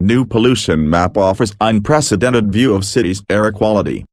New pollution map offers unprecedented view of city's air quality.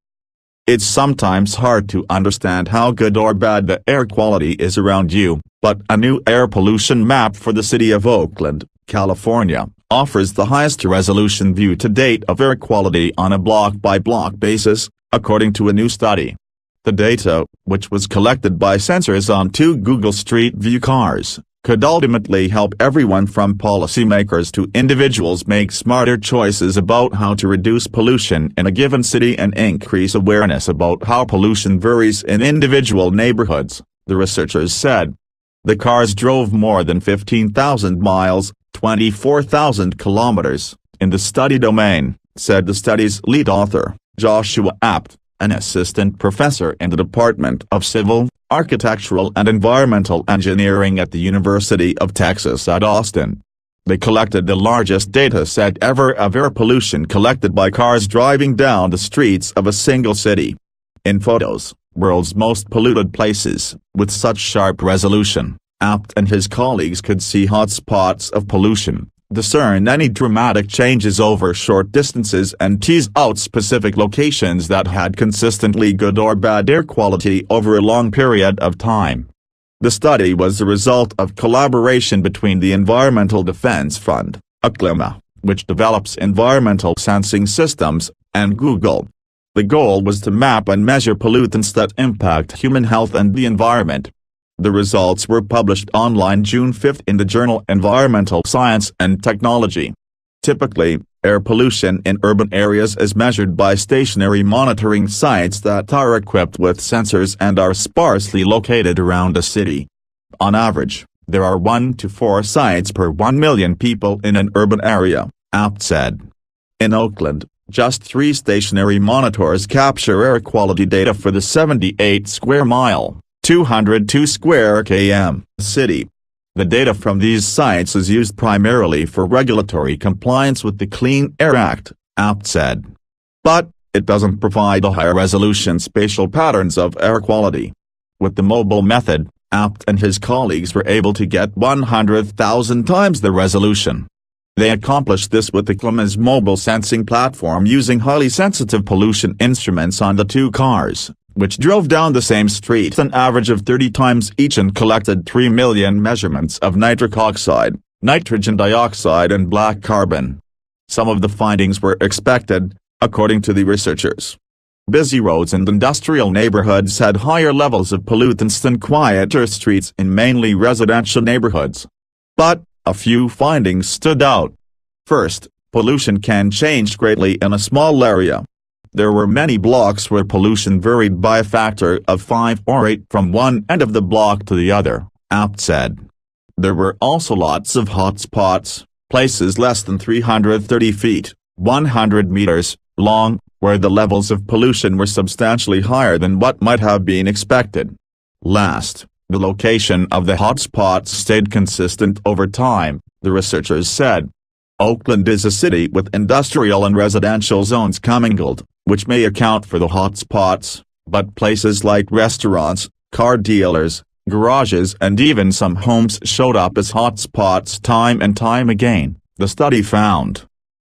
It's sometimes hard to understand how good or bad the air quality is around you, but a new air pollution map for the city of Oakland, California, offers the highest resolution view to date of air quality on a block-by-block basis, according to a new study. The data, which was collected by sensors on 2 Google Street View cars, could ultimately help everyone from policymakers to individuals make smarter choices about how to reduce pollution in a given city and increase awareness about how pollution varies in individual neighborhoods, the researchers said. The cars drove more than 15,000 miles, 24,000 kilometers, in the study domain, said the study's lead author, Joshua Apt, an assistant professor in the Department of Civil, Architectural and Environmental Engineering at the University of Texas at Austin. They collected the largest data set ever of air pollution collected by cars driving down the streets of a single city. In photos, world's most polluted places, with such sharp resolution, Apt and his colleagues could see hot spots of pollution, discern any dramatic changes over short distances and tease out specific locations that had consistently good or bad air quality over a long period of time. The study was the result of collaboration between the Environmental Defense Fund, UCLIMA, which develops environmental sensing systems, and Google. The goal was to map and measure pollutants that impact human health and the environment. The results were published online June 5 in the journal Environmental Science and Technology. Typically, air pollution in urban areas is measured by stationary monitoring sites that are equipped with sensors and are sparsely located around a city. On average, there are 1 to 4 sites per 1 million people in an urban area, Apt said. In Oakland, just 3 stationary monitors capture air quality data for the 78 square mile, 202 square km city. The data from these sites is used primarily for regulatory compliance with the Clean Air Act, Apt said. But, it doesn't provide a high-resolution spatial patterns of air quality. With the mobile method, Apt and his colleagues were able to get 100,000 times the resolution. They accomplished this with the UCLIMA's mobile sensing platform using highly sensitive pollution instruments on the 2 cars, which drove down the same street an average of 30 times each and collected 3 million measurements of nitric oxide, nitrogen dioxide and black carbon. Some of the findings were expected, according to the researchers. Busy roads and industrial neighborhoods had higher levels of pollutants than quieter streets in mainly residential neighborhoods. But, a few findings stood out. First, pollution can change greatly in a small area. There were many blocks where pollution varied by a factor of 5 or 8 from one end of the block to the other, Apt said. There were also lots of hot spots, places less than 330 feet, 100 meters, long, where the levels of pollution were substantially higher than what might have been expected. Last, the location of the hot spots stayed consistent over time, the researchers said. Oakland is a city with industrial and residential zones commingled, which may account for the hot spots, but places like restaurants, car dealers, garages and even some homes showed up as hot spots time and time again, the study found.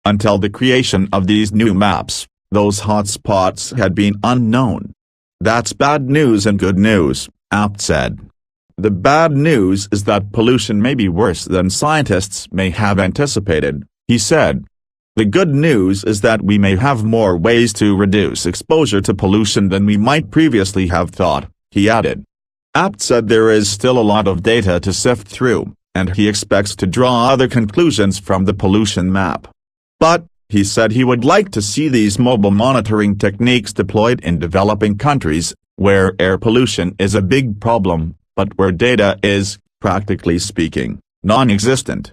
Until the creation of these new maps, those hot spots had been unknown. That's bad news and good news, Apt said. The bad news is that pollution may be worse than scientists may have anticipated, he said. The good news is that we may have more ways to reduce exposure to pollution than we might previously have thought, he added. Apt said there is still a lot of data to sift through, and he expects to draw other conclusions from the pollution map. But, he said he would like to see these mobile monitoring techniques deployed in developing countries, where air pollution is a big problem, but where data is, practically speaking, non-existent.